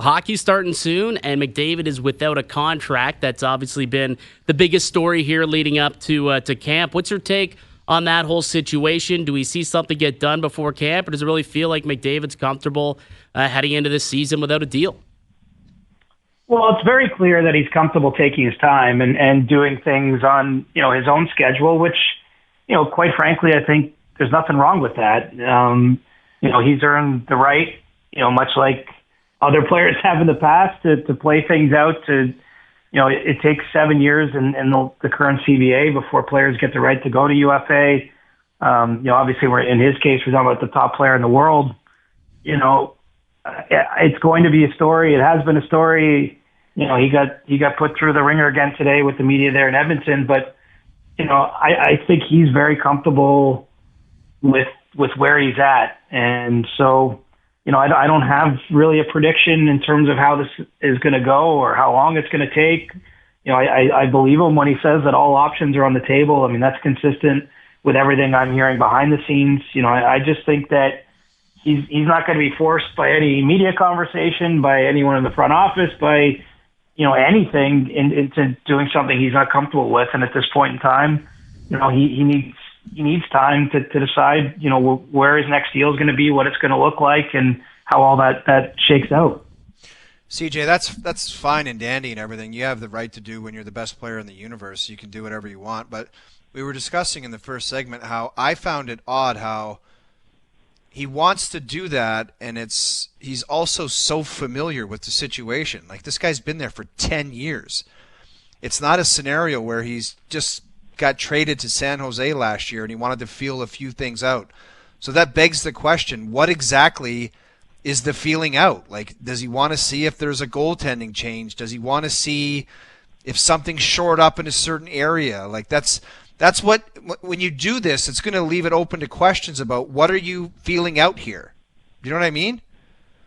hockey's starting soon, and McDavid is without a contract. That's obviously been the biggest story here leading up to camp. What's your take on that whole situation? Do we see something get done before camp, or does it really feel like McDavid's comfortable heading into this season without a deal? Well, it's very clear that he's comfortable taking his time and doing things on, his own schedule, which, quite frankly, I think there's nothing wrong with that. He's earned the right, much like other players have in the past, to play things out. It takes 7 years in the current CBA before players get the right to go to UFA. Obviously, in his case, we're talking about the top player in the world. It's going to be a story. It has been a story. He got put through the ringer again today with the media there in Edmonton. But I think he's very comfortable with where he's at, and so I don't have really a prediction in terms of how this is going to go or how long it's going to take. I believe him when he says that all options are on the table. I mean, that's consistent with everything I'm hearing behind the scenes. I just think that he's not going to be forced by any media conversation, by anyone in the front office, by anything into doing something he's not comfortable with. And at this point in time, he needs time to decide, where his next deal is going to be, what it's going to look like, and how all that shakes out. CJ, that's fine and dandy and everything. You have the right to do when you're the best player in the universe. You can do whatever you want. But we were discussing in the first segment how I found it odd how he wants to do that, and he's also so familiar with the situation. Like, this guy's been there for 10 years. It's not a scenario where he's just got traded to San Jose last year and he wanted to feel a few things out. So that begs the question, what exactly is the feeling out? Like, does he want to see if there's a goaltending change? Does he want to see if something's shored up in a certain area? Like, that's what, when you do this, it's going to leave it open to questions about what are you feeling out here? Do you know what I mean?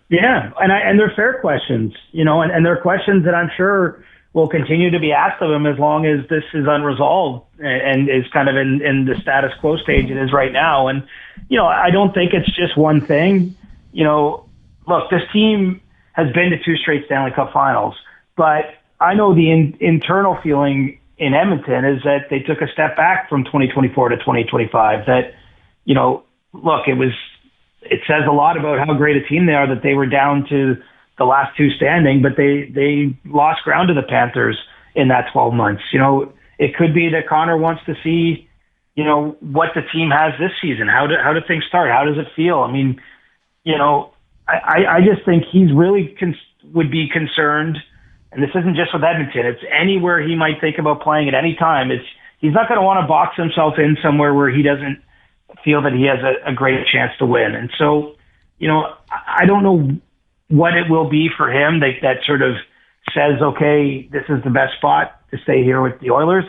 Yeah, and they're fair questions, and they're questions that I'm sure will continue to be asked of him as long as this is unresolved and is kind of in the status quo stage it is right now. And, I don't think it's just one thing. Look, this team has been to 2 straight Stanley Cup finals, but I know the internal feeling in Edmonton is that they took a step back from 2024 to 2025. That, look, it says a lot about how great a team they are that they were down to the last 2 standing, but they lost ground to the Panthers in that 12 months. It could be that Connor wants to see, what the team has this season. How do things start? How does it feel? I mean, I just think he's really would be concerned. And this isn't just with Edmonton. It's anywhere he might think about playing at any time. He's not going to want to box himself in somewhere where he doesn't feel that he has a great chance to win. And so, I don't know what it will be for him that sort of says, okay, this is the best spot to stay here with the Oilers,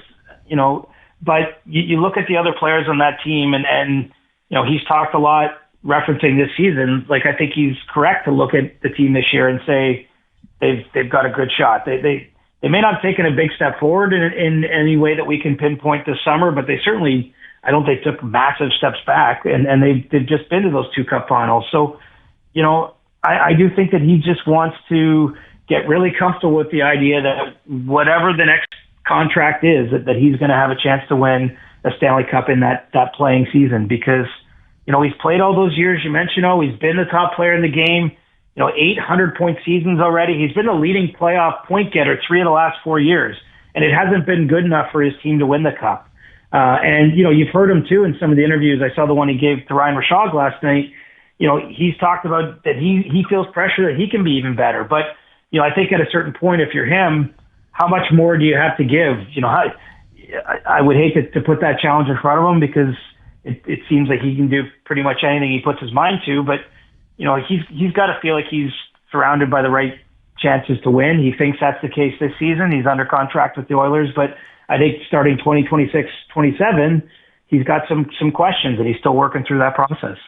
but you look at the other players on that team and he's talked a lot referencing this season. Like, I think he's correct to look at the team this year and say, they've got a good shot. They may not have taken a big step forward in any way that we can pinpoint this summer, but they certainly, I don't think, took massive steps back, and they've just been to those 2 cup finals. So, I do think that he just wants to get really comfortable with the idea that whatever the next contract is, that he's going to have a chance to win a Stanley Cup in that playing season, because, he's played all those years you mentioned. He's been the top player in the game. 800-point seasons already. He's been the leading playoff point getter 3 of the last 4 years, and it hasn't been good enough for his team to win the Cup. And you've heard him too in some of the interviews. I saw the one he gave to Ryan Rishaug last night. He's talked about that he feels pressure that he can be even better. But, I think at a certain point, if you're him, how much more do you have to give? I would hate to put that challenge in front of him, because it seems like he can do pretty much anything he puts his mind to. But, he's got to feel like he's surrounded by the right chances to win. He thinks that's the case this season. He's under contract with the Oilers, but I think starting 2026-27, he's got some questions, and he's still working through that process.